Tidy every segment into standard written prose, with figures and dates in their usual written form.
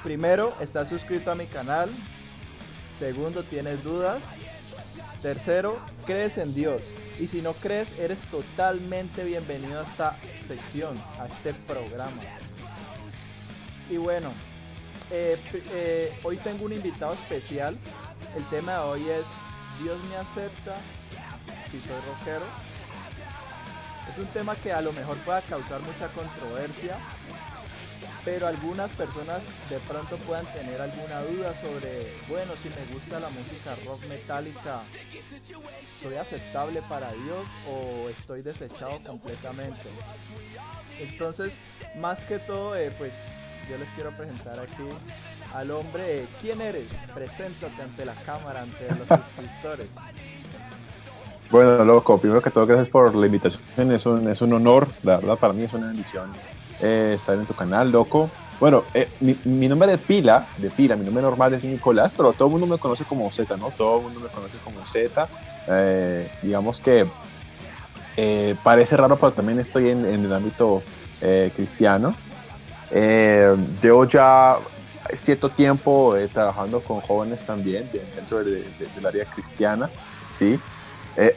primero, ¿estás suscrito a mi canal? Segundo, ¿tienes dudas? Tercero, ¿crees en Dios? Y si no crees, eres totalmente bienvenido a esta sección, a este programa. Y bueno, hoy tengo un invitado especial. El tema de hoy es ¿Dios me acepta si soy rockero? Es un tema que a lo mejor pueda causar mucha controversia, pero algunas personas de pronto puedan tener alguna duda sobre, bueno, si me gusta la música rock metálica, ¿soy aceptable para Dios o estoy desechado completamente? Entonces, más que todo, pues yo les quiero presentar aquí al hombre. ¿Quién eres? Preséntate ante la cámara, ante los suscriptores. Bueno, loco, primero que todo, gracias por la invitación. Es un honor, la verdad, para mí es una bendición estar en tu canal, loco. Bueno, mi nombre mi nombre normal es Nicolás, pero todo el mundo me conoce como Z, ¿no? Todo el mundo me conoce como Z. Digamos que parece raro, pero también estoy en el ámbito cristiano. Llevo ya cierto tiempo trabajando con jóvenes también dentro del área cristiana, ¿sí?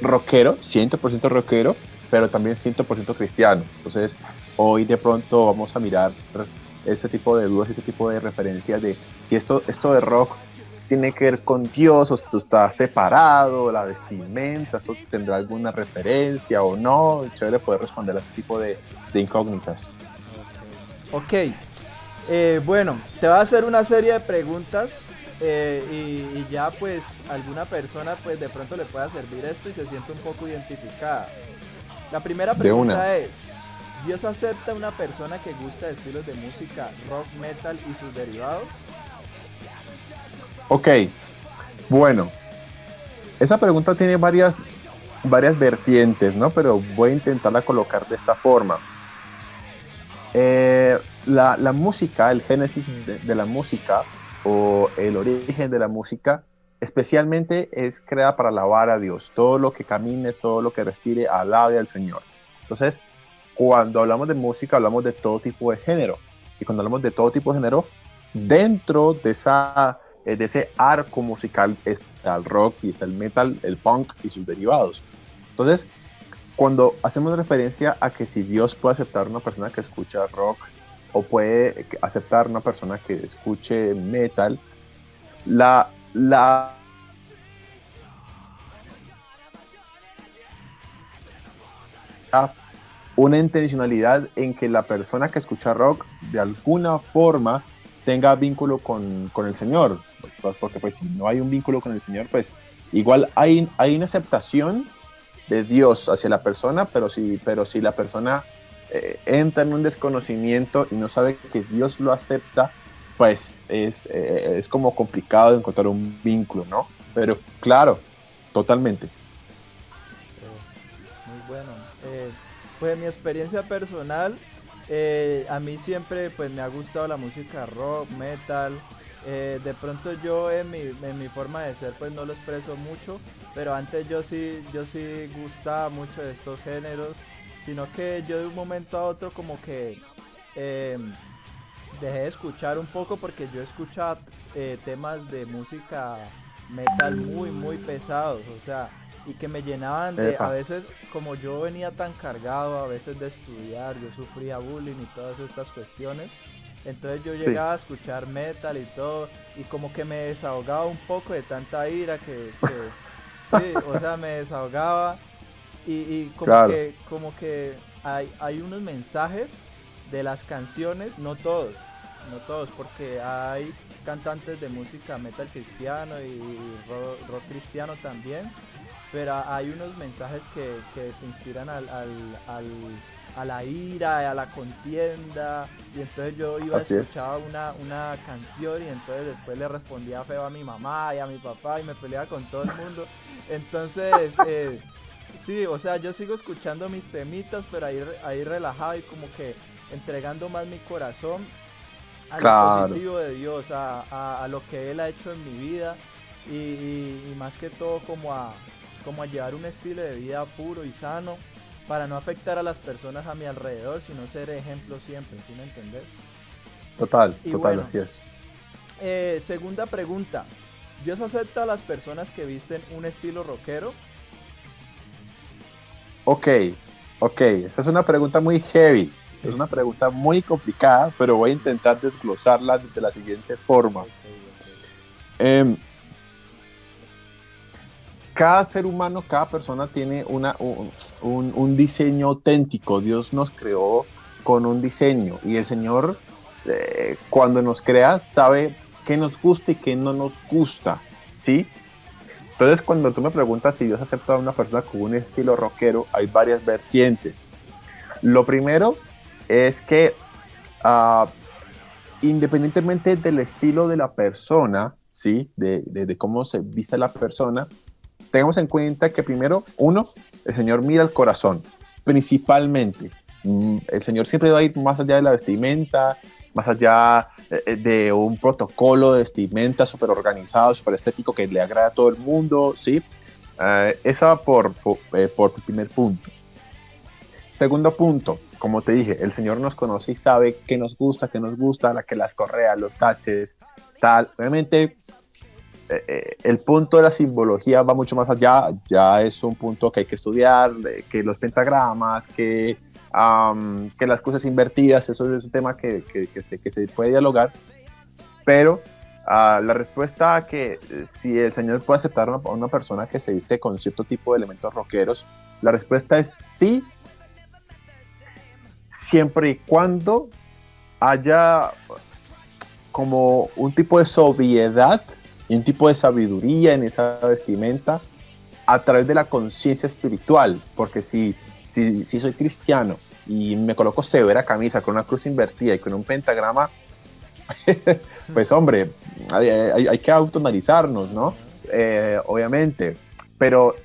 Rockero, 100% rockero, pero también 100% cristiano. Entonces, hoy de pronto vamos a mirar ese tipo de dudas, ese tipo de referencias de si esto de rock tiene que ver con Dios, o esto está separado, la vestimenta, eso tendrá alguna referencia o no. Chévere poder responder a este tipo de incógnitas. Ok, bueno, te voy a hacer una serie de preguntas y ya pues alguna persona pues de pronto le pueda servir esto y se siente un poco identificada. La primera De una. pregunta es, ¿Dios acepta a una persona que gusta de estilos de música rock, metal y sus derivados? Ok, bueno, esa pregunta tiene varias vertientes, ¿no? Pero voy a intentarla colocar de esta forma. La música, el génesis de la música o el origen de la música, especialmente es creada para alabar a Dios. Todo lo que camine, todo lo que respire, alabe al Señor. Entonces, cuando hablamos de música, hablamos de todo tipo de género. Y cuando hablamos de todo tipo de género, dentro de ese arco musical está el rock y está el metal, el punk y sus derivados. Entonces, cuando hacemos referencia a que si Dios puede aceptar una persona que escucha rock o puede aceptar una persona que escuche metal, la una intencionalidad en que la persona que escucha rock de alguna forma tenga vínculo con el Señor, porque pues si no hay un vínculo con el Señor, pues igual hay una aceptación de Dios hacia la persona, pero si la persona entra en un desconocimiento y no sabe que Dios lo acepta, pues es como complicado encontrar un vínculo, ¿no? Pero claro, totalmente. Muy bueno. Pues en mi experiencia personal, a mí siempre pues me ha gustado la música rock, metal. De pronto yo en mi forma de ser pues no lo expreso mucho, pero antes yo sí gustaba mucho de estos géneros, sino que yo de un momento a otro como que eh, dejé de escuchar un poco porque yo escuchaba temas de música metal muy muy pesados, o sea, y que me llenaban de, a Epa, veces como yo venía tan cargado a veces de estudiar, yo sufría bullying y todas estas cuestiones, entonces yo sí, llegaba a escuchar metal y todo, y como que me desahogaba un poco de tanta ira que sí, o sea, me desahogaba y claro, como que hay unos mensajes de las canciones, no todos, porque hay cantantes de música metal cristiano y rock cristiano también, pero hay unos mensajes que te inspiran a la ira, a la contienda, y entonces yo iba a así es. escuchar una canción y entonces después le respondía feo a mi mamá y a mi papá y me peleaba con todo el mundo. Entonces, sí, o sea, yo sigo escuchando mis temitas, pero ahí relajado y como que entregando más mi corazón a lo Claro, positivo de Dios, a lo que Él ha hecho en mi vida y más que todo como a llevar un estilo de vida puro y sano para no afectar a las personas a mi alrededor, sino ser ejemplo siempre, ¿sí me entendés? total, Y total, bueno, así es. Segunda pregunta. ¿Dios acepta a las personas que visten un estilo rockero? Ok, esa es una pregunta muy heavy, es una pregunta muy complicada, pero voy a intentar desglosarla de la siguiente forma. Ok, ok. Em, Cada ser humano, cada persona tiene un diseño auténtico. Dios nos creó con un diseño y el Señor, cuando nos crea, sabe qué nos gusta y qué no nos gusta, ¿sí? Entonces, cuando tú me preguntas si Dios acepta a una persona con un estilo rockero, hay varias vertientes. Lo primero es que, uh, independientemente del estilo de la persona, ¿sí? De cómo se viste la persona, tengamos en cuenta que primero, uno, el Señor mira el corazón, principalmente. El Señor siempre va a ir más allá de la vestimenta, más allá de un protocolo de vestimenta súper organizado, súper estético que le agrada a todo el mundo, ¿sí? Esa por primer punto. Segundo punto, como te dije, el Señor nos conoce y sabe qué nos gusta, que las correas, los taches, tal. Obviamente, el punto de la simbología va mucho más allá, ya es un punto que hay que estudiar, que los pentagramas, que las cruces invertidas, eso es un tema que se puede dialogar, pero la respuesta a que si el Señor puede aceptar a una persona que se viste con cierto tipo de elementos rockeros, la respuesta es sí, siempre y cuando haya como un tipo de sobriedad y un tipo de sabiduría en esa vestimenta a través de la conciencia espiritual, porque si soy cristiano y me coloco severa camisa con una cruz invertida y con un pentagrama, pues hombre, hay que autoanalizarnos, ¿no? Obviamente, pero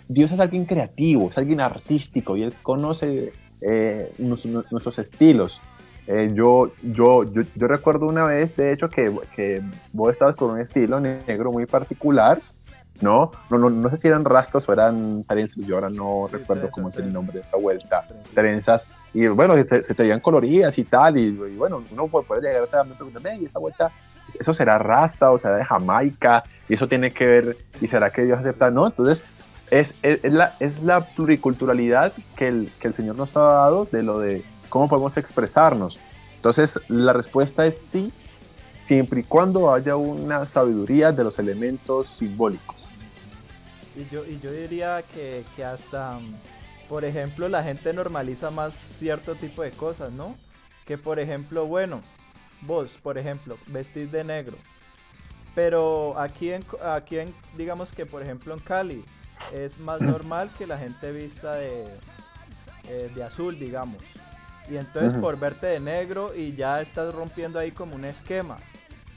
Dios es alguien creativo, es alguien artístico y Él conoce nuestros estilos. Yo recuerdo una vez, de hecho, que vos estabas con un estilo negro muy particular, ¿no? No sé si eran rastas o eran trenzas, yo ahora no Sí, recuerdo cómo es el trenzas. nombre de esa vuelta, Trenzas. trenzas, y bueno, se te veían coloridas y tal, y bueno, uno puede llegar a preguntarme, ¿y esa vuelta, eso será rasta o será de Jamaica? Y eso tiene que ver, ¿y será que Dios acepta? No, entonces es la pluriculturalidad que el Señor nos ha dado de lo de cómo podemos expresarnos. Entonces, la respuesta es sí, siempre y cuando haya una sabiduría de los elementos simbólicos. Y yo diría que hasta, por ejemplo, la gente normaliza más cierto tipo de cosas, ¿no? Que por ejemplo, bueno, vos, por ejemplo, vestís de negro. Pero digamos que por ejemplo en Cali, es más normal que la gente vista de azul, digamos. Y entonces Ujú. por verte de negro y ya estás rompiendo ahí como un esquema.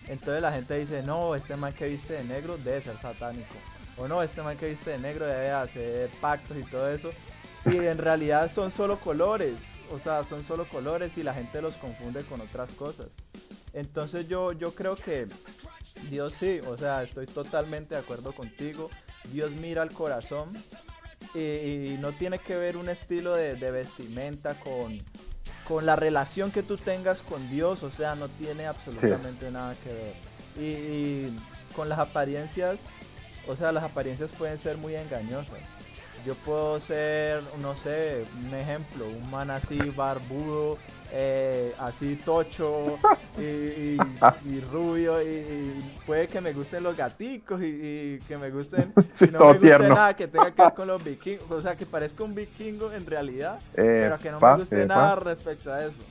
Entonces la gente dice, no, este man que viste de negro debe ser satánico. O no, este man que viste de negro debe hacer pactos y todo eso. Y en realidad son solo colores. O sea, son solo colores y la gente los confunde con otras cosas. Entonces yo creo que Dios sí, o sea, estoy totalmente de acuerdo contigo. Dios mira al corazón y no tiene que ver un estilo de vestimenta con la relación que tú tengas con Dios, o sea, no tiene Sí es. absolutamente nada que ver. Y con las apariencias, o sea, las apariencias pueden ser muy engañosas. Yo puedo ser, no sé, un ejemplo, un man así barbudo, así tocho y rubio y puede que me gusten los gaticos y que me gusten Sí, y no me todo guste tierno. nada que tenga que ver con los vikingos, o sea, que parezca un vikingo en realidad, pero que no me Pa, guste pa. nada respecto a eso.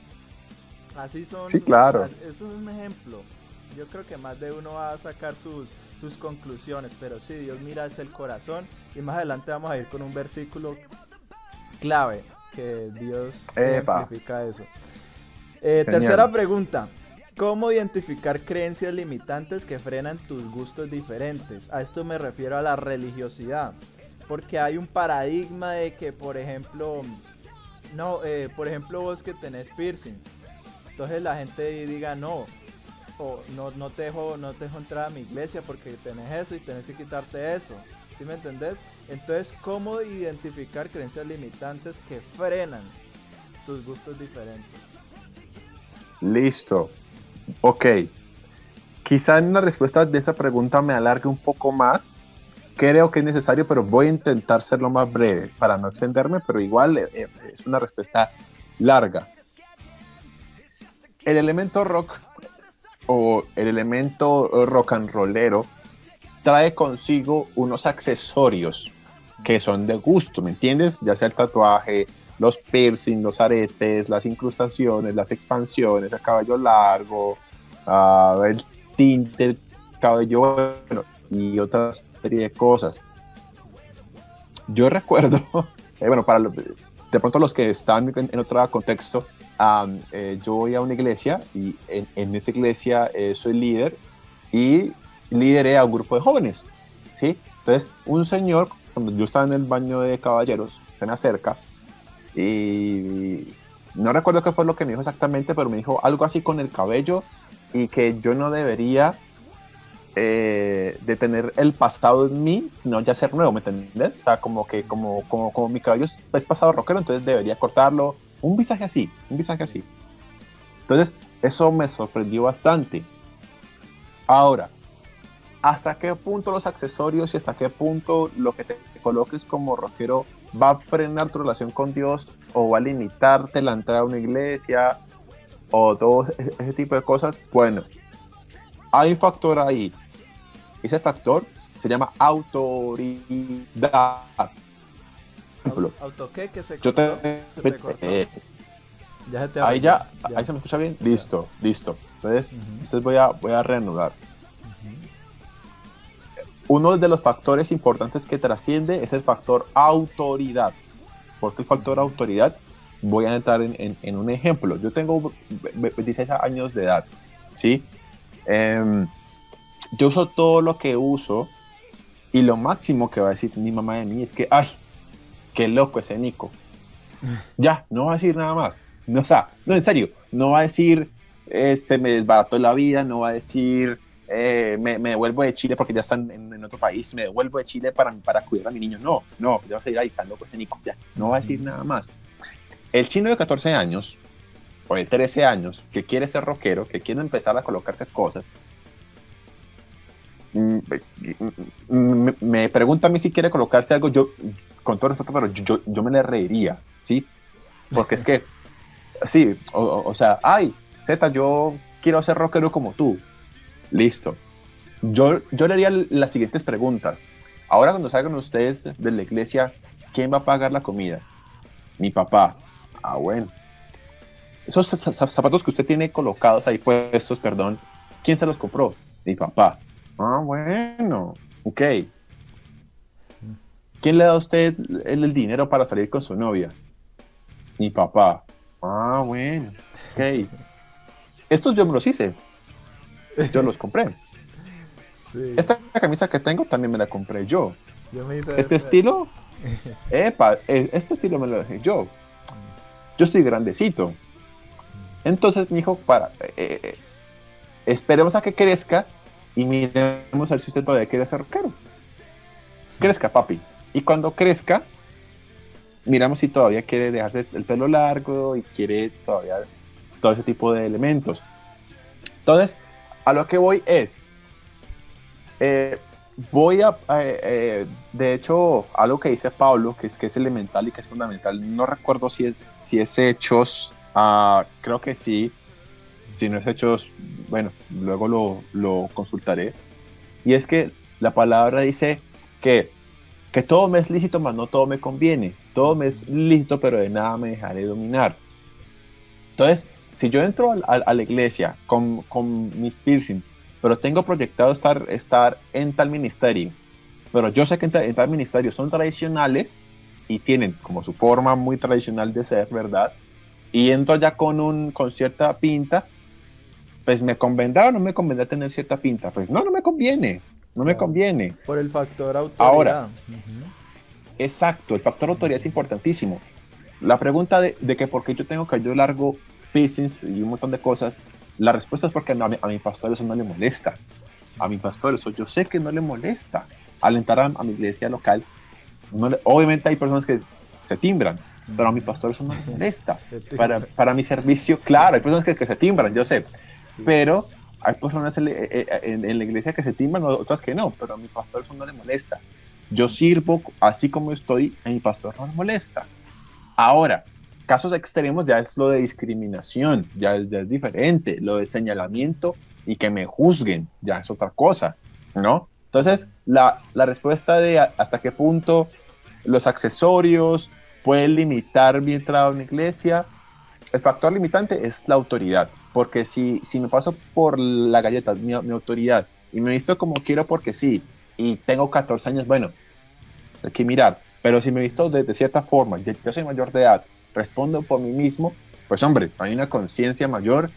Así son, Sí, claro. eso es un ejemplo. Yo creo que más de uno va a sacar sus conclusiones, pero sí, Dios mira es el corazón y más adelante vamos a ir con un versículo clave que Dios Epa, ejemplifica eso. Tercera genial. pregunta. ¿Cómo identificar creencias limitantes que frenan tus gustos diferentes? A esto me refiero a la religiosidad. Porque hay un paradigma de que, por ejemplo, no, por ejemplo vos que tenés piercings, entonces la gente diga no, o no te dejo entrar a mi iglesia porque tenés eso y tenés que quitarte eso. ¿Sí me entendés? Entonces, ¿cómo identificar creencias limitantes que frenan tus gustos diferentes? Listo. Ok. quizá en la respuesta de esta pregunta me alargue un poco más. Creo que es necesario, pero voy a intentar ser lo más breve para no extenderme, pero igual es una respuesta larga. El elemento rock o el elemento rock and rollero trae consigo unos accesorios que son de gusto, ¿me entiendes? Ya sea el tatuaje, los piercing, los aretes, las incrustaciones, las expansiones, el cabello largo, el tinte, el cabello, bueno, y otra serie de cosas. Yo recuerdo, bueno, de pronto los que están en otro contexto, yo voy a una iglesia y en esa iglesia soy líder y lideré a un grupo de jóvenes, ¿sí? Entonces, un señor, cuando yo estaba en el baño de caballeros, se me acerca y no recuerdo qué fue lo que me dijo exactamente, pero me dijo algo así con el cabello y que yo no debería de tener el pasado en mí, sino ya ser nuevo, ¿me entendés? O sea, como que como mi cabello es pasado rockero, entonces debería cortarlo, un visaje así. Entonces, eso me sorprendió bastante. Ahora, ¿hasta qué punto los accesorios y hasta qué punto lo que te coloques como rockero va a frenar tu relación con Dios o va a limitarte la entrada a una iglesia o todo ese tipo de cosas? Bueno, hay un factor ahí. Ese factor se llama autoridad. ¿Auto qué? Que se Yo cortó. Se te cortó. Ya se te ahí arregló. ahí se me escucha bien. Listo. Entonces, voy a reanudar. Uno de los factores importantes que trasciende es el factor autoridad. ¿Por qué el factor autoridad? Voy a entrar en un ejemplo. Yo tengo 26 años de edad, ¿sí? Yo uso todo lo que uso y lo máximo que va a decir mi mamá de mí es que, ¡ay, qué loco ese Nico! Ya, no va a decir nada más. No, o sea, no, en serio, no va a decir se me desbarató la vida, no va a decir me devuelvo de Chile porque ya están en otro país, me devuelvo de Chile para cuidar a mi niño. No, ya va a decir, ¡ay, tan loco ese Nico! Ya, no va a decir nada más. El chino de 14 años o de 13 años que quiere ser rockero, que quiere empezar a colocarse cosas, me pregunta a mí si quiere colocarse algo, yo, con todo respeto, pero yo me le reiría, ¿sí? Porque es que, sí, o sea, ay, Zeta, yo quiero ser rockero como tú. Listo. Yo le haría las siguientes preguntas. Ahora cuando salgan ustedes de la iglesia, ¿quién va a pagar la comida? Mi papá. Ah, bueno. Esos zapatos que usted tiene colocados ahí puestos, perdón, ¿quién se los compró? Mi papá. Ah, bueno, ok. ¿Quién le da a usted el dinero para salir con su novia? Mi papá. Ah, bueno, ok. Estos yo me los hice. Yo los compré. Sí. Esta camisa que tengo también me la compré yo. Yo me hice Este estilo, este estilo me lo dejé yo. Yo estoy grandecito. Entonces, mi hijo, esperemos a que crezca y miremos a ver si usted todavía quiere ser rockero. Crezca, papi. Y cuando crezca, miramos si todavía quiere dejarse el pelo largo y quiere todavía todo ese tipo de elementos. Entonces, a lo que voy es, de hecho, algo que dice Pablo, que es elemental y que es fundamental, no recuerdo si es Hechos, creo que sí. Si no es Hechos, bueno, luego lo consultaré. Y es que la palabra dice que todo me es lícito, mas no todo me conviene. Todo me es lícito, pero de nada me dejaré dominar. Entonces, si yo entro a la iglesia con mis piercings, pero tengo proyectado estar en tal ministerio, pero yo sé que en tal ministerio son tradicionales y tienen como su forma muy tradicional de ser, ¿verdad? Y entro ya con cierta pinta, pues ¿me convendrá o no me convendrá tener cierta pinta? Pues no me conviene, no me conviene. Por el factor autoridad. Ahora, exacto, el factor autoridad es importantísimo. La pregunta de que por qué yo tengo cabello largo, piercings y un montón de cosas, la respuesta es porque a mi pastor eso no le molesta. A mi pastor eso yo sé que no le molesta. Al entrar a mi iglesia local, obviamente hay personas que se timbran, pero a mi pastor eso no le molesta. Para mi servicio, claro, hay personas que se timbran, yo sé, pero Hay personas en la iglesia que se timan, otras que no, pero a mi pastor eso no le molesta. Yo sirvo así como estoy, a mi pastor no le molesta. Ahora, casos extremos ya es lo de discriminación, ya es diferente, lo de señalamiento y que me juzguen, ya es otra cosa, ¿no? Entonces, la respuesta de hasta qué punto los accesorios pueden limitar mi entrada a una iglesia, el factor limitante es la autoridad, porque si me paso por la galleta, mi autoridad, y me visto como quiero porque sí, y tengo 14 años, bueno, hay que mirar, pero si me visto de cierta forma, yo soy mayor de edad, respondo por mí mismo, pues hombre, hay una conciencia mayor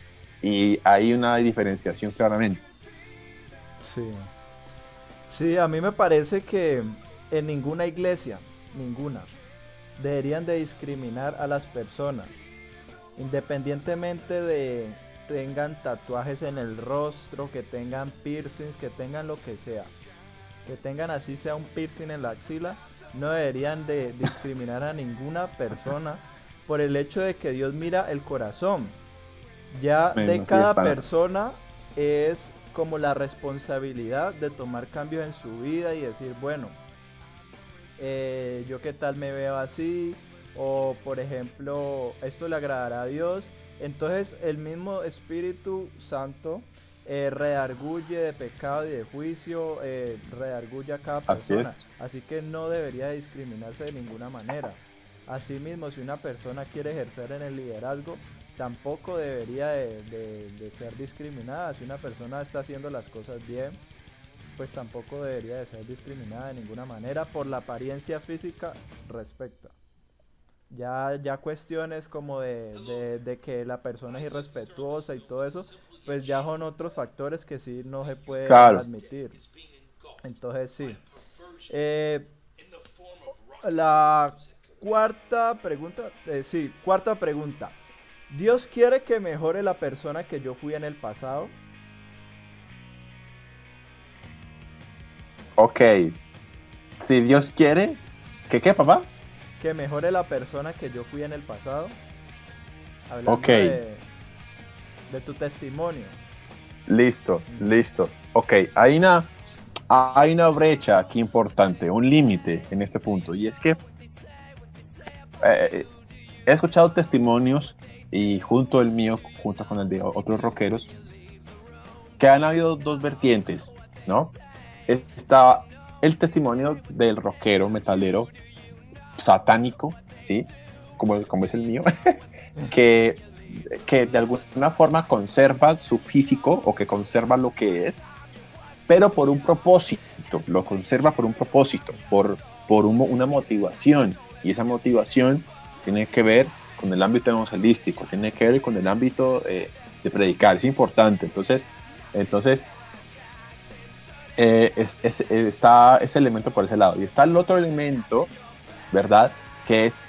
y hay una diferenciación claramente. Sí. Sí, a mí me parece que en ninguna iglesia, ninguna, deberían de discriminar a las personas, independientemente de tengan tatuajes en el rostro, que tengan piercings, que tengan lo que tengan así sea un piercing en la axila, no deberían de discriminar a ninguna persona por el hecho de que Dios mira el corazón. Ya de Así es, cada pana. persona es como la responsabilidad de tomar cambios en su vida y decir, bueno, yo qué tal me veo así, o por ejemplo, esto le agradará a Dios. Entonces el mismo Espíritu Santo redarguye de pecado y de juicio, redarguye a cada Así persona. es. Así que no debería discriminarse de ninguna manera. Asimismo, si una persona quiere ejercer en el liderazgo, tampoco debería de ser discriminada. Si una persona está haciendo las cosas bien, pues tampoco debería de ser discriminada de ninguna manera por la apariencia física respecta. Ya cuestiones como de que la persona es irrespetuosa y todo eso, pues ya son otros factores que sí no se pueden Claro. admitir. Entonces sí. Eh, la cuarta pregunta, sí, cuarta pregunta. ¿Dios quiere que mejore la persona que yo fui en el pasado? Ok, si Dios quiere, ¿que qué, papá? Que mejore la persona que yo fui en el pasado. Ok, Hablando de tu testimonio. listo, listo. Ok, hay una brecha aquí importante, un límite en este punto, y es que he escuchado testimonios y junto el mío, junto con el de otros rockeros, que han habido dos vertientes, ¿no? Está el testimonio del rockero metalero satánico, ¿sí? Como es el mío, que, que de alguna forma conserva su físico o que conserva lo que es, pero por un propósito, lo conserva por un propósito, una motivación, y esa motivación tiene que ver con el ámbito evangelístico, tiene que ver con el ámbito de predicar, es importante. Entonces está ese elemento por ese lado, y está el otro elemento, ¿verdad? Que es,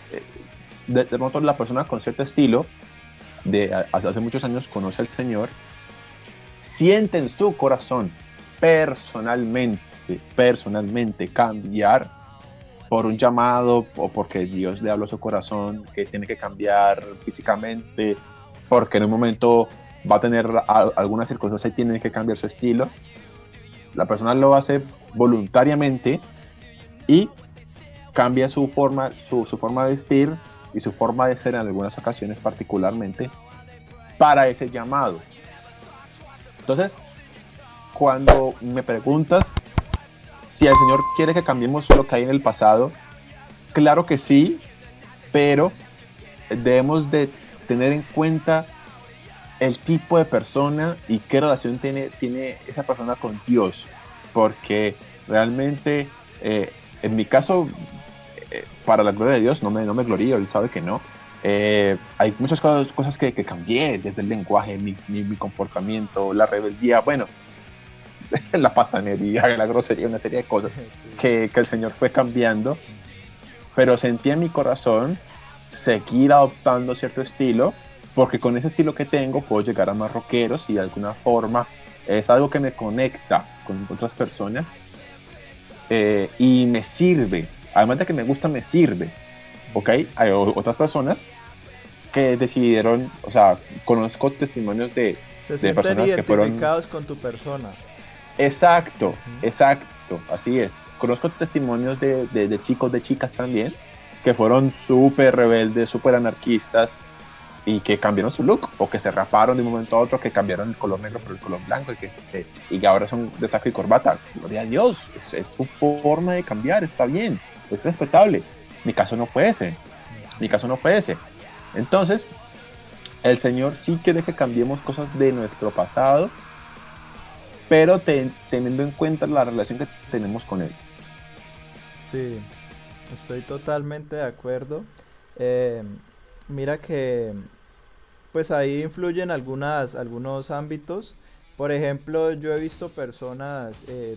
de pronto la persona con cierto estilo, hace muchos años conoce al Señor, siente en su corazón personalmente cambiar por un llamado o porque Dios le habló a su corazón que tiene que cambiar físicamente, porque en un momento va a tener alguna circunstancia y tiene que cambiar su estilo. La persona lo hace voluntariamente y cambia su forma de vestir y su forma de ser en algunas ocasiones particularmente para ese llamado. Entonces, cuando me preguntas si el Señor quiere que cambiemos lo que hay en el pasado, claro que sí, pero debemos de tener en cuenta el tipo de persona y qué relación tiene esa persona con Dios, porque realmente, en mi caso, para la gloria de Dios, no me glorío, Él sabe que no. Hay muchas cosas que cambié, desde el lenguaje, mi comportamiento, la rebeldía, bueno, la patanería, la grosería, una serie de cosas Sí. que el Señor fue cambiando, pero sentí en mi corazón seguir adoptando cierto estilo, porque con ese estilo que tengo puedo llegar a más rockeros y de alguna forma es algo que me conecta con otras personas, y me sirve, además de que me gusta, me sirve, ¿ok? Hay otras personas que decidieron, o sea, conozco testimonios de Se de sienten personas que fueron... identificados con tu persona. Exacto, Ujú. exacto, así es. Conozco testimonios de chicos, de chicas también, que fueron súper rebeldes, súper anarquistas y que cambiaron su look o que se raparon de un momento a otro, que cambiaron el color negro por el color blanco y que ahora son de saco y corbata. Gloria a Dios, es su forma de cambiar, está bien, es respetable. Mi caso no fue ese, mi caso no fue ese. Entonces, el Señor sí quiere que cambiemos cosas de nuestro pasado, pero teniendo en cuenta la relación que tenemos con Él. Sí, estoy totalmente de acuerdo. Eh, Mira que pues ahí influyen algunos ámbitos. Por ejemplo, yo he visto personas,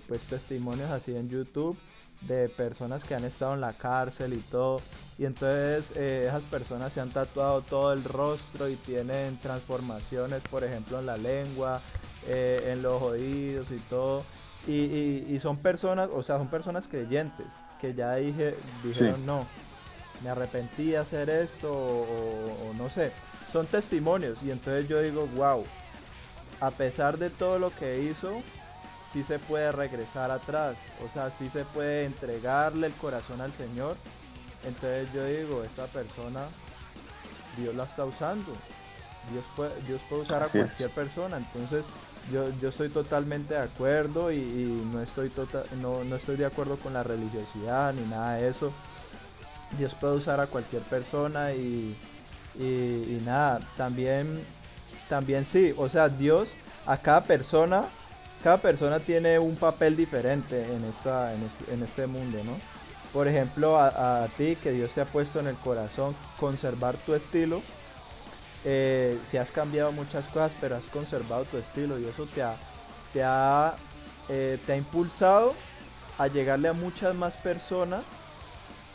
pues testimonios así en YouTube de personas que han estado en la cárcel y todo. Y entonces esas personas se han tatuado todo el rostro y tienen transformaciones, por ejemplo, en la lengua, en los oídos y todo. Y son personas, o sea, son personas creyentes que ya Sí, dijeron no, me arrepentí de hacer esto o no sé, son testimonios y entonces yo digo, wow, a pesar de todo lo que hizo, sí se puede regresar atrás, o sea, sí se puede entregarle el corazón al Señor. Entonces yo digo, esta persona, Dios la está usando, Dios puede usar a así es. cualquier persona, entonces yo estoy totalmente de acuerdo y no estoy de acuerdo con la religiosidad ni nada de eso. Dios puede usar a cualquier persona y nada, también sí, o sea, Dios a cada persona tiene un papel diferente en este mundo, ¿no? Por ejemplo, a ti que Dios te ha puesto en el corazón conservar tu estilo, si has cambiado muchas cosas, pero has conservado tu estilo y eso te ha, te ha impulsado a llegarle a muchas más personas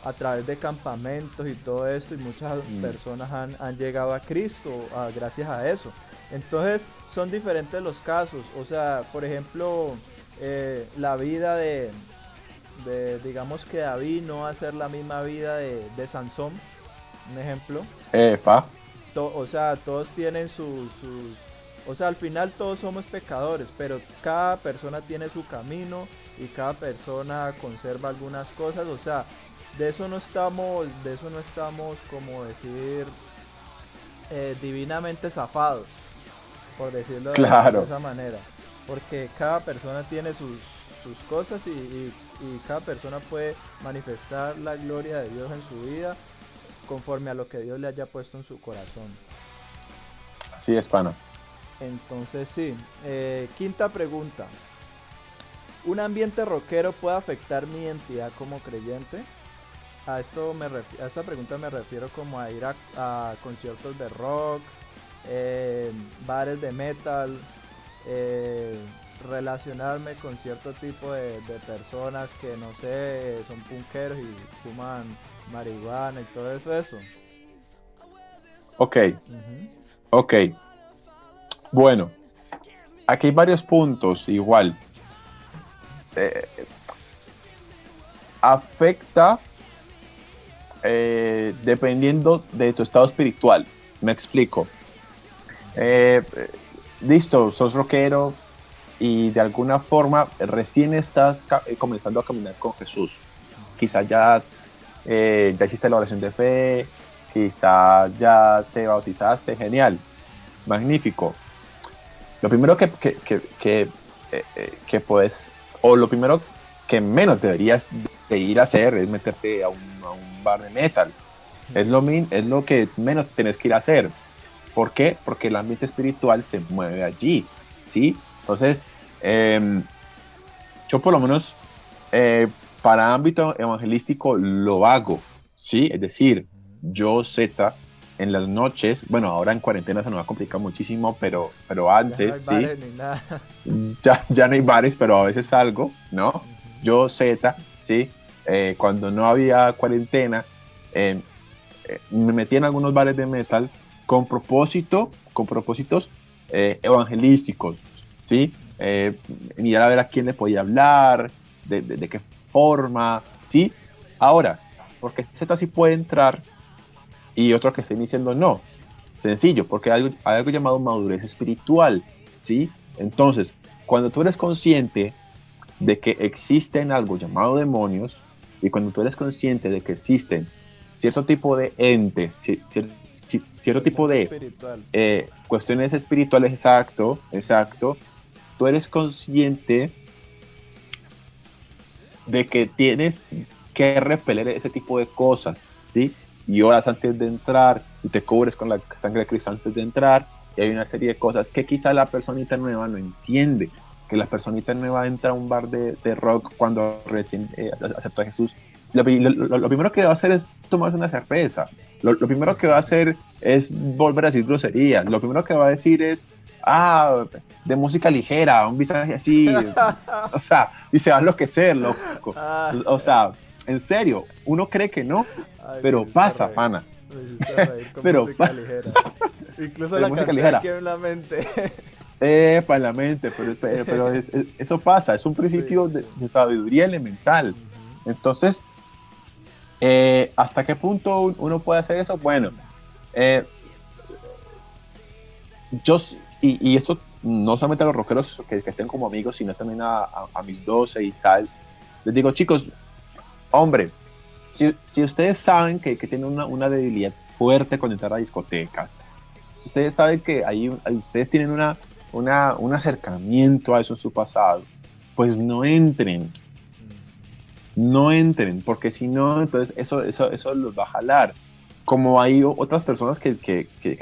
a través de campamentos y todo esto y muchas Mm. personas han llegado a Cristo gracias a eso. Entonces son diferentes los casos, o sea, por ejemplo, la vida digamos que David no va a ser la misma vida de Sansón, un ejemplo. Epa, O sea, todos tienen o sea, al final todos somos pecadores, pero cada persona tiene su camino y cada persona conserva algunas cosas, o sea, de eso no estamos, como decir, divinamente zafados, por decirlo de claro. esa manera, porque cada persona tiene sus cosas y cada persona puede manifestar la gloria de Dios en su vida conforme a lo que Dios le haya puesto en su corazón. Así es, pana. Entonces sí, quinta pregunta. ¿Un ambiente rockero puede afectar mi identidad como creyente? A esta pregunta me refiero como a ir a conciertos de rock, bares de metal, eh, relacionarme con cierto tipo de personas que no sé, son punqueros y fuman marihuana y todo eso. Ok, Ujú. ok. Bueno, aquí hay varios puntos igual. Eh, Afecta dependiendo de tu estado espiritual. Me explico. Eh, Listo, sos rockero y de alguna forma recién estás comenzando a caminar con Jesús. Quizá ya hiciste la oración de fe, quizá ya te bautizaste, genial, magnífico. Lo primero que puedes, o lo primero que menos deberías de ir a hacer es meterte a un bar de metal. Es lo que menos tienes que ir a hacer. ¿Por qué? Porque el ambiente espiritual se mueve allí, ¿sí? Entonces, eh, yo por lo menos para ámbito evangelístico lo hago, ¿sí? Es decir, yo Z en las noches, bueno, ahora en cuarentena se nos va a complicar muchísimo, pero Ya no antes, hay ¿sí? bares ni nada. Ya no hay bares, pero a veces salgo, ¿no? Ujú. Yo Z, ¿sí? Cuando no había cuarentena, eh, me metí en algunos bares de metal con propósitos evangelísticos, ¿sí? Mirar a ver a quién le podía hablar, de qué forma, ¿sí? Ahora, porque Z sí puede entrar y otro que estén diciendo no. Sencillo, porque hay algo llamado madurez espiritual. ¿sí? Entonces, cuando tú eres consciente de que existen algo llamado demonios, y cuando tú eres consciente de que existen cierto tipo de entes, cierto tipo de espiritual. cuestiones espirituales, exacto, tú eres consciente de que tienes que repeler ese tipo de cosas, ¿sí? Y oras antes de entrar, y te cubres con la sangre de Cristo antes de entrar, y hay una serie de cosas que quizá la personita nueva no entiende, que la personita nueva entra a un bar de rock cuando recién aceptó a Jesús. Lo primero que va a hacer es tomarse una cerveza, lo primero que va a hacer es volver a decir groserías, lo primero que va a decir es, de música ligera, un visaje así, o sea, y se va a enloquecer, loco. Ah, O sea, en serio, uno cree que no, ay, pero pasa, pana. me hiciste reír con Pero música ligera. Incluso de la música canté ligera. aquí en la mente. Para la mente, pero eso pasa, es un principio Sí, sí. de sabiduría elemental. Ujú. Entonces, ¿hasta qué punto uno puede hacer eso? Bueno, eh, y esto no solamente a los rockeros que estén como amigos, sino también a mis 12 y tal, les digo, chicos, hombre, si ustedes saben que tienen una debilidad fuerte con entrar a discotecas, si ustedes saben que ustedes tienen un acercamiento a eso en su pasado, pues no entren, porque si no, entonces eso los va a jalar. Como hay otras personas que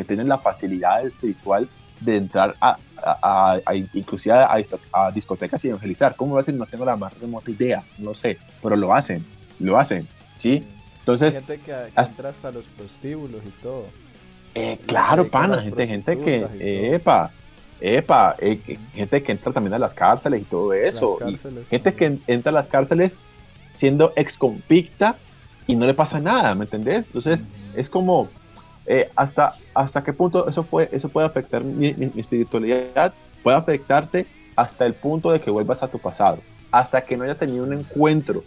tienen la facilidad espiritual de entrar inclusive a discotecas y evangelizar. ¿Cómo lo hacen? No tengo la más remota idea, no sé, pero lo hacen, ¿sí? Hay Entonces, gente que entra hasta los prostíbulos y todo. Le claro, predica a pana, las gente prostitutas y todo. gente que entra también a las cárceles y todo Las eso, y cárceles gente también. que entra a las cárceles siendo exconvicta y no le pasa nada, ¿me entendés? Entonces, Ujú. es como, hasta qué punto eso puede afectar mi espiritualidad, puede afectarte hasta el punto de que vuelvas a tu pasado, hasta que no hayas tenido un encuentro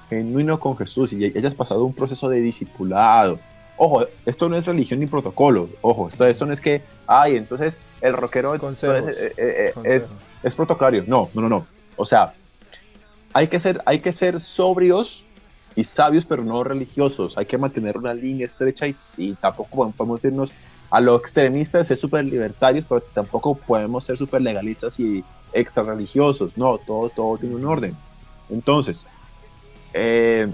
genuino con Jesús y hayas pasado un proceso de discipulado. Ojo, esto no es religión ni protocolo. Ojo, esto no es que, entonces el rockero entonces, Consejos. Consejos. es protocolario. No, no, no, no. O sea, hay que ser sobrios y sabios, pero no religiosos. Hay que mantener una línea estrecha y tampoco podemos irnos a lo extremista de ser súper libertarios, pero tampoco podemos ser súper legalistas y extra religiosos. No, todo tiene un orden. Entonces, eh,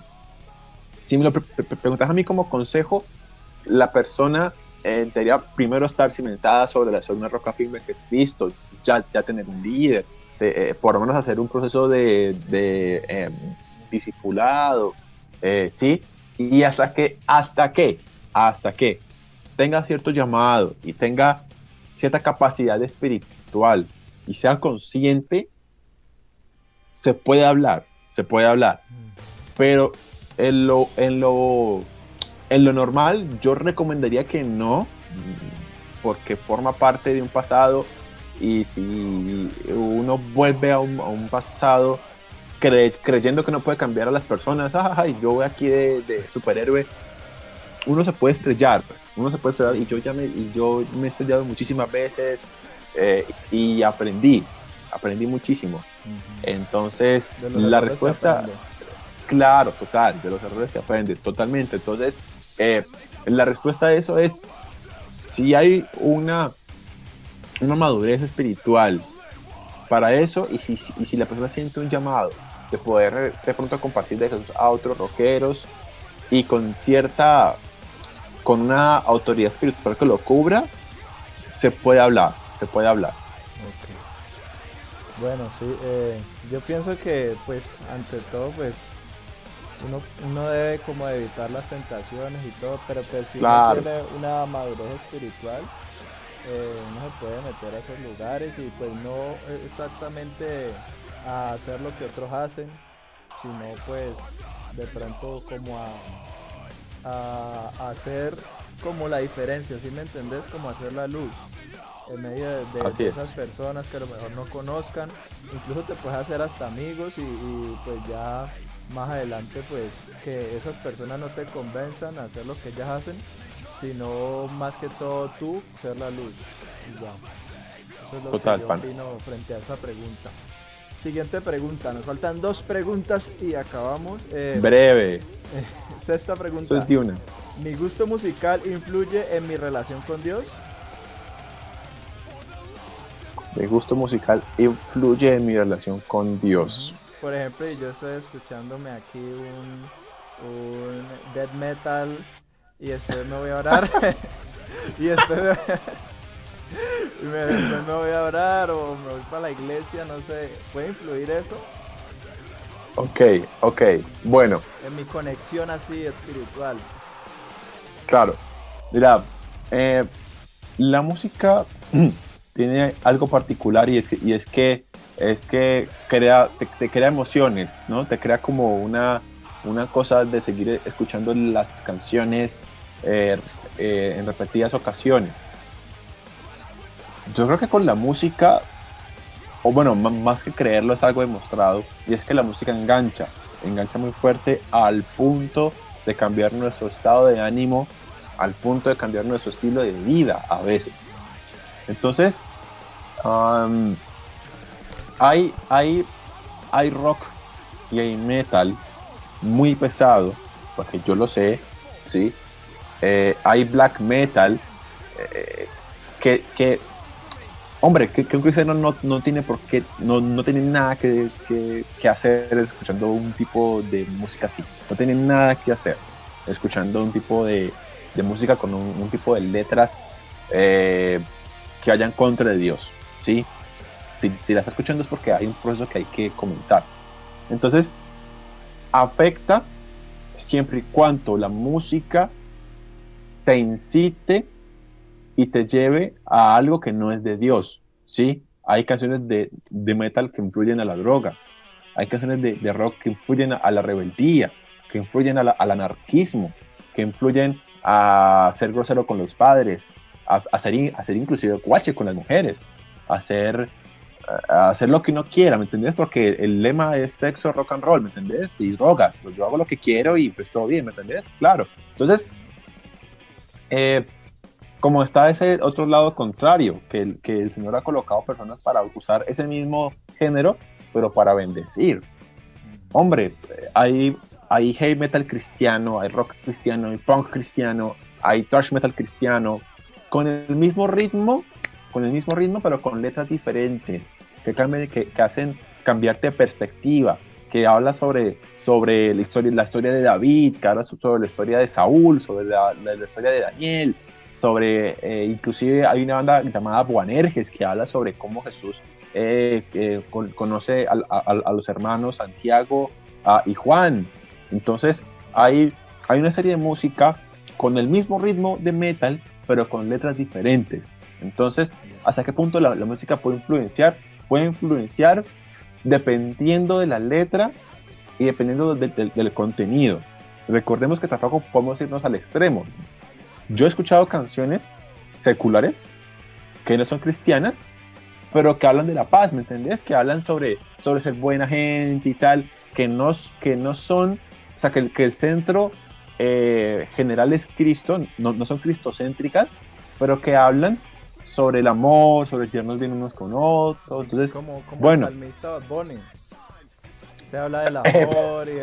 si me lo preguntas a mí como consejo, la persona debería primero estar cimentada sobre una roca firme que es Cristo, ya tener un líder, por lo menos hacer un proceso de discipulado, ¿sí? Y hasta que tenga cierto llamado y tenga cierta capacidad espiritual y sea consciente, se puede hablar, pero en lo normal, yo recomendaría que no, porque forma parte de un pasado y si uno vuelve a un pasado creyendo que no puede cambiar a las personas, yo voy aquí de superhéroe, uno se puede estrellar y yo me he estrellado muchísimas veces y aprendí muchísimo. Ujú. Entonces, De los la errores se respuesta. aprende. Claro, total, de los errores se aprende, totalmente. Entonces, la respuesta a eso es, si hay una madurez espiritual para eso, y si la persona siente un llamado de poder de pronto compartir de Jesús a otros rockeros y con una autoridad espiritual que lo cubra, se puede hablar. Ok. Bueno, sí, yo pienso que pues ante todo pues uno debe como evitar las tentaciones y todo, pero pues si uno Claro, tiene una madurez espiritual, uno se puede meter a esos lugares y pues no exactamente a hacer lo que otros hacen, sino pues de pronto como a hacer como la diferencia, ¿sí me entendés? Como hacer la luz en medio así de esas es. personas que a lo mejor no conozcan, incluso te puedes hacer hasta amigos pues ya más adelante pues que esas personas no te convenzan a hacer lo que ellas hacen, sino más que todo tú ser la luz y ya. Eso es lo Total, que yo pan. opino frente a esa pregunta. Siguiente pregunta, nos faltan 2 preguntas y acabamos. Breve. Sexta Eso pregunta. es de una. ¿Mi gusto musical influye en mi relación con Dios? Mi gusto musical influye en mi relación con Dios. Por ejemplo, yo estoy escuchándome aquí un death metal y después me voy a orar y después después me voy a orar o me voy para la iglesia, no sé, ¿puede influir eso Ok. Bueno, en mi conexión así espiritual? claro. Mira, la música tiene algo particular y es que te crea emociones, ¿no? Te crea como una cosa de seguir escuchando las canciones en repetidas ocasiones. Yo creo que con la música, o bueno, más que creerlo, es algo demostrado, y es que la música engancha muy fuerte al punto de cambiar nuestro estado de ánimo, al punto de cambiar nuestro estilo de vida a veces. Entonces, hay rock y hay metal muy pesado, porque yo lo sé, ¿sí? Hay black metal que hombre, que un cristiano no tiene por qué, no tiene nada que hacer escuchando un tipo de música así. No tiene nada que hacer escuchando un tipo de música con un tipo de letras que vayan contra de Dios, ¿sí? Si la está escuchando es porque hay un proceso que hay que comenzar. Entonces, afecta siempre y cuando la música te incite y te lleve a algo que no es de Dios, ¿sí? Hay canciones de metal que influyen a la droga, hay canciones de rock que influyen a la rebeldía, que influyen al anarquismo, que influyen a ser grosero con los padres, a ser inclusive guache con las mujeres, a hacer lo que uno quiera, ¿me entendés? Porque el lema es sexo, rock and roll, ¿me entendés? Y drogas, pues yo hago lo que quiero y pues todo bien, ¿me entendés? Claro. Entonces, como está ese otro lado contrario, que el Señor ha colocado personas para usar ese mismo género, pero para bendecir. Hombre, hay heavy metal cristiano, hay rock cristiano, hay punk cristiano, hay thrash metal cristiano, con el mismo ritmo, pero con letras diferentes, que hacen cambiarte de perspectiva, que habla sobre la historia de David, que habla sobre la historia de Saúl, sobre la historia de Daniel, inclusive hay una banda llamada Boanerges que habla sobre cómo Jesús conoce a los hermanos Santiago y Juan. Entonces hay una serie de música con el mismo ritmo de metal, pero con letras diferentes. Entonces, ¿hasta qué punto la música puede influenciar? Puede influenciar dependiendo de la letra y dependiendo del contenido. Recordemos que tampoco podemos irnos al extremo. Yo he escuchado canciones seculares que no son cristianas, pero que hablan de la paz, ¿me entendés? Que hablan sobre ser buena gente y tal, que no son, o sea, que el centro general es Cristo, no son cristocéntricas, pero que hablan sobre el amor, sobre llevarnos bien unos con otros. Entonces, como bueno. el salmista Bad Bunny. Se habla del amor y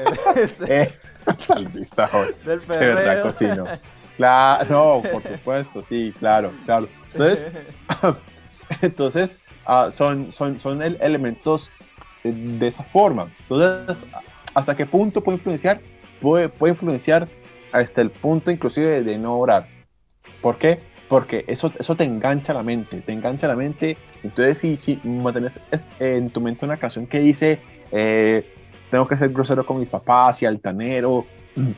salmista, del de verdad, perreo. cocino. Claro, no, por supuesto, sí, claro. Entonces son elementos de esa forma. Entonces, ¿hasta qué punto puede influenciar? Puede influenciar hasta el punto inclusive de no orar. ¿Por qué? Porque eso te engancha la mente, Entonces, si mantienes en tu mente una canción que dice, tengo que ser grosero con mis papás y altanero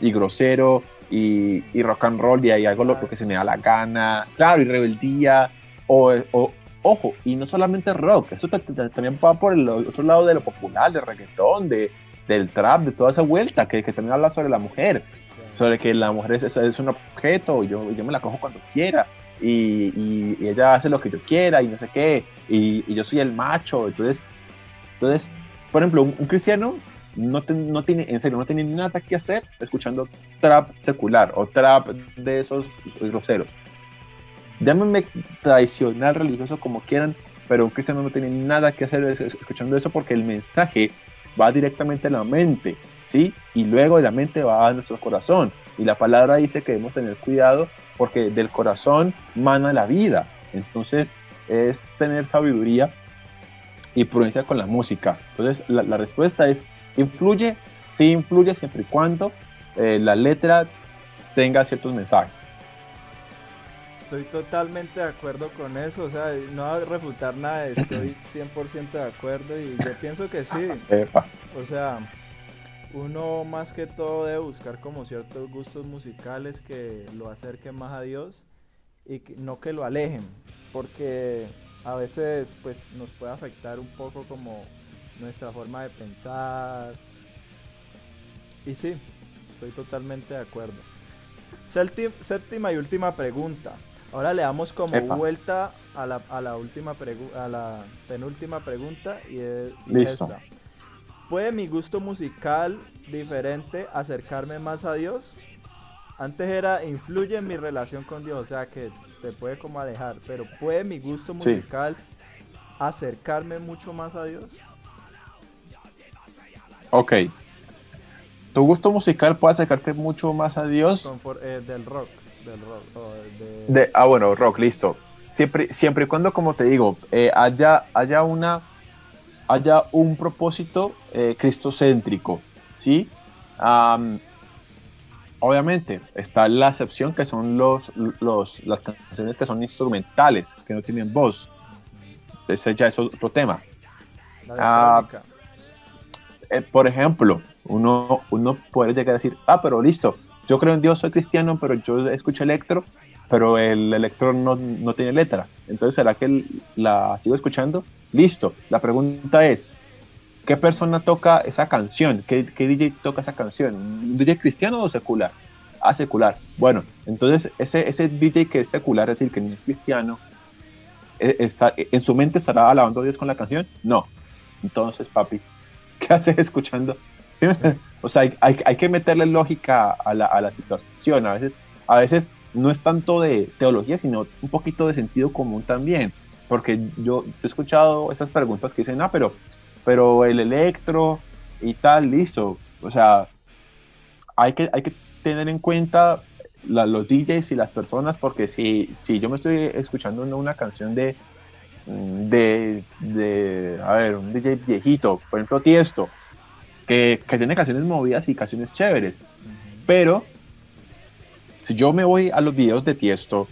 y grosero y rock and roll y ahí hago lo que se me da la gana, claro, y rebeldía, ojo, y no solamente rock, eso también va por el otro lado de lo popular, del reggaetón, del trap, de toda esa vuelta, que también habla sobre la mujer, sobre que la mujer es un objeto, yo me la cojo cuando quiera, y ella hace lo que yo quiera, y no sé qué, y yo soy el macho, entonces por ejemplo, un cristiano no tiene nada que hacer escuchando trap secular o trap de esos groseros. Llámenme tradicional, religioso, como quieran, pero un cristiano no tiene nada que hacer escuchando eso porque el mensaje va directamente a la mente, ¿sí? Y luego de la mente va a nuestro corazón. Y la palabra dice que debemos tener cuidado porque del corazón mana la vida. Entonces es tener sabiduría y prudencia con la música. Entonces la respuesta es, ¿influye? Sí influye siempre y cuando la letra tenga ciertos mensajes. Estoy totalmente de acuerdo con eso, o sea, no voy a refutar nada, estoy 100% de acuerdo y yo pienso que sí, Epa. o sea, uno más que todo debe buscar como ciertos gustos musicales que lo acerquen más a Dios y no que lo alejen, porque a veces pues nos puede afectar un poco como nuestra forma de pensar y sí, estoy totalmente de acuerdo. Séptima y última pregunta. Ahora le damos como Epa. vuelta a la penúltima pregunta y Listo. esta. ¿Puede mi gusto musical diferente acercarme más a Dios? Antes era influye en mi relación con Dios, o sea que te puede como alejar, pero ¿puede mi gusto Sí. musical acercarme mucho más a Dios? Ok. ¿Tu gusto musical puede acercarte mucho más a Dios? Del rock, o Bueno, rock, listo. Siempre y cuando, como te digo, haya un propósito cristocéntrico, ¿sí? Am, Obviamente, está la excepción que son las canciones que son instrumentales, que no tienen voz. Ese ya es otro tema. la Ah, electrónica. por ejemplo, uno puede llegar a decir, pero listo, yo creo en Dios, soy cristiano, pero yo escucho electro, pero el electro no tiene letra. Entonces, ¿será que la sigo escuchando? Listo. La pregunta es, ¿qué persona toca esa canción? ¿Qué DJ toca esa canción? ¿Un DJ cristiano o secular? Secular. Bueno, entonces ese DJ que es secular, es decir, que no es cristiano, ¿en su mente estará alabando a Dios con la canción? No. Entonces, papi, ¿qué haces escuchando? ¿Sí? O sea, hay que meterle lógica a la situación. A veces no es tanto de teología, sino un poquito de sentido común también. Porque yo he escuchado esas preguntas que dicen, pero el electro y tal, listo. O sea, hay que tener en cuenta los DJs y las personas, porque si yo me estoy escuchando una canción a ver, un DJ viejito, por ejemplo, Tiesto, que tiene canciones movidas y canciones chéveres, pero si yo me voy a los videos de Tiesto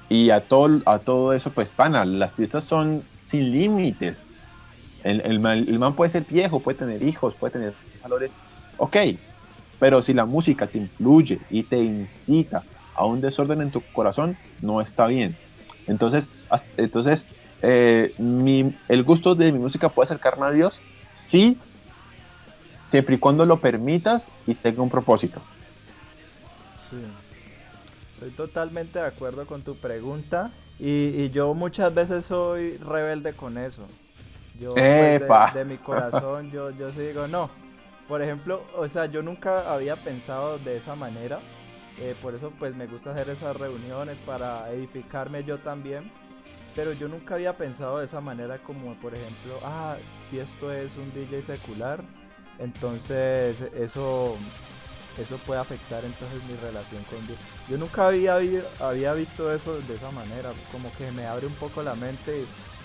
y a todo eso, pues, pana, las fiestas son sin límites. El man puede ser viejo, puede tener hijos, puede tener valores, ok, pero si la música te influye y te incita a un desorden en tu corazón, no está bien. Entonces el gusto de mi música puede acercarme a Dios, sí, siempre y cuando lo permitas y tenga un propósito. Sí. Estoy totalmente de acuerdo con tu pregunta y yo muchas veces soy rebelde con eso. Yo pues ¡Epa! de mi corazón yo sí digo no. Por ejemplo, o sea, yo nunca había pensado de esa manera. Por eso pues me gusta hacer esas reuniones para edificarme yo también. Pero yo nunca había pensado de esa manera como por ejemplo, si esto es un DJ secular, entonces eso puede afectar entonces mi relación con Dios. Yo nunca había visto eso de esa manera, como que me abre un poco la mente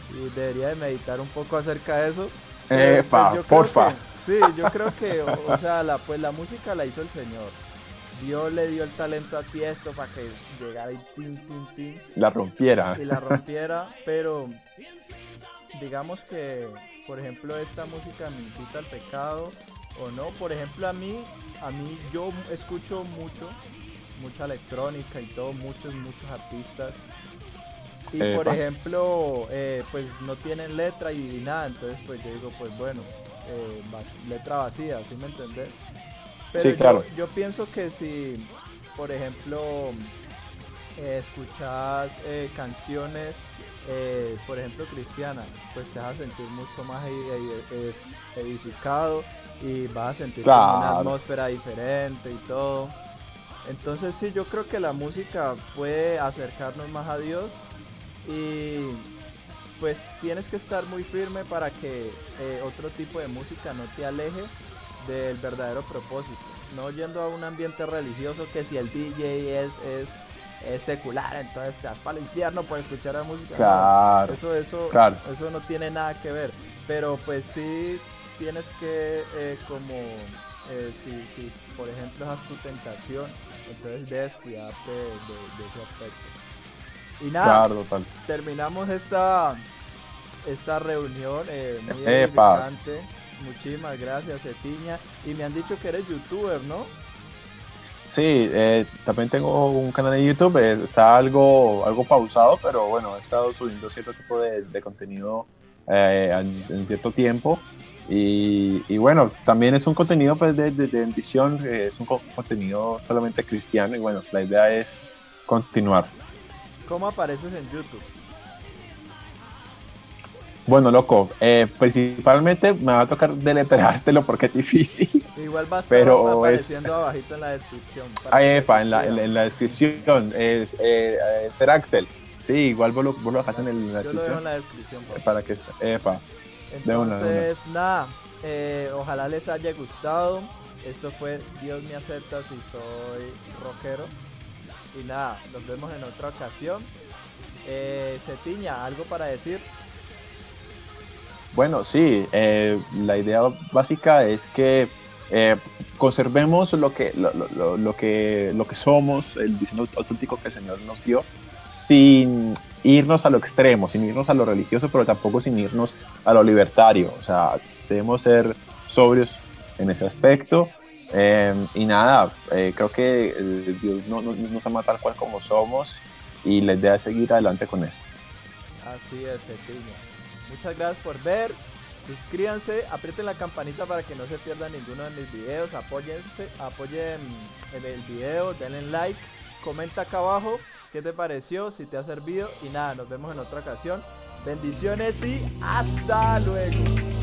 y debería de meditar un poco acerca de eso. Pero pues ¡Epa! yo creo Porfa. que, sí, yo creo que, o sea, pues la música la hizo el Señor. Dios le dio el talento a Tiesto para que llegara y tin, tin, tin, La rompiera. y la rompiera, pero digamos que, por ejemplo, esta música me incita al pecado o no. Por ejemplo, a mí yo escucho mucha electrónica y todo, muchos artistas. Y por Epa. ejemplo, pues no tienen letra y nada, entonces pues yo digo, pues bueno, letra vacía, ¿sí me entendés? Pero Sí, claro. yo pienso que si, por ejemplo, escuchas canciones, por ejemplo, cristianas, pues te vas a sentir mucho más edificado y vas a sentir como una Claro. atmósfera diferente y todo. Entonces sí, yo creo que la música puede acercarnos más a Dios y, pues tienes que estar muy firme para que otro tipo de música no te aleje del verdadero propósito. No yendo a un ambiente religioso que si el DJ es secular, entonces te vas para el infierno por escuchar la música. Claro, No, claro. eso no tiene nada que ver. Pero pues sí tienes que si por ejemplo esa es tu tentación, entonces debes cuidarte de ese aspecto. Y nada, Claro, total. terminamos esta reunión muy Epa. edificante. Muchísimas gracias, Cetiña. Y me han dicho que eres youtuber, ¿no? Sí, también tengo un canal de YouTube, está algo pausado, pero bueno, he estado subiendo cierto tipo de contenido en cierto tiempo. Y bueno, también es un contenido pues, de bendición, es un contenido solamente cristiano y bueno, la idea es continuar. ¿Cómo apareces en YouTube? Bueno, loco, principalmente me va a tocar deletreártelo porque es difícil, Igual va a estar pero apareciendo abajito en la descripción. epa, en la descripción es ser Axel. Sí, igual vos lo dejas en la Yo lo dejo descripción en la descripción, papá. para que, epa, de una. Entonces, nada, ojalá les haya gustado. Esto fue Dios me acepta si soy rockero. Y nada, nos vemos en otra ocasión. Cetiña, ¿algo para decir? Bueno, sí, la idea básica es que conservemos lo que somos, el diseño auténtico que el Señor nos dio, sin irnos a lo extremo, sin irnos a lo religioso, pero tampoco sin irnos a lo libertario. O sea, debemos ser sobrios en ese aspecto. Y nada, creo que Dios nos ama tal cual como somos y la idea es seguir adelante con esto. Así es, Cetiña. Muchas gracias por ver. Suscríbanse, aprieten la campanita para que no se pierdan ninguno de mis videos. Apoyen el video, denle like, comenta acá abajo qué te pareció, si te ha servido. Y nada, nos vemos en otra ocasión. Bendiciones y hasta luego.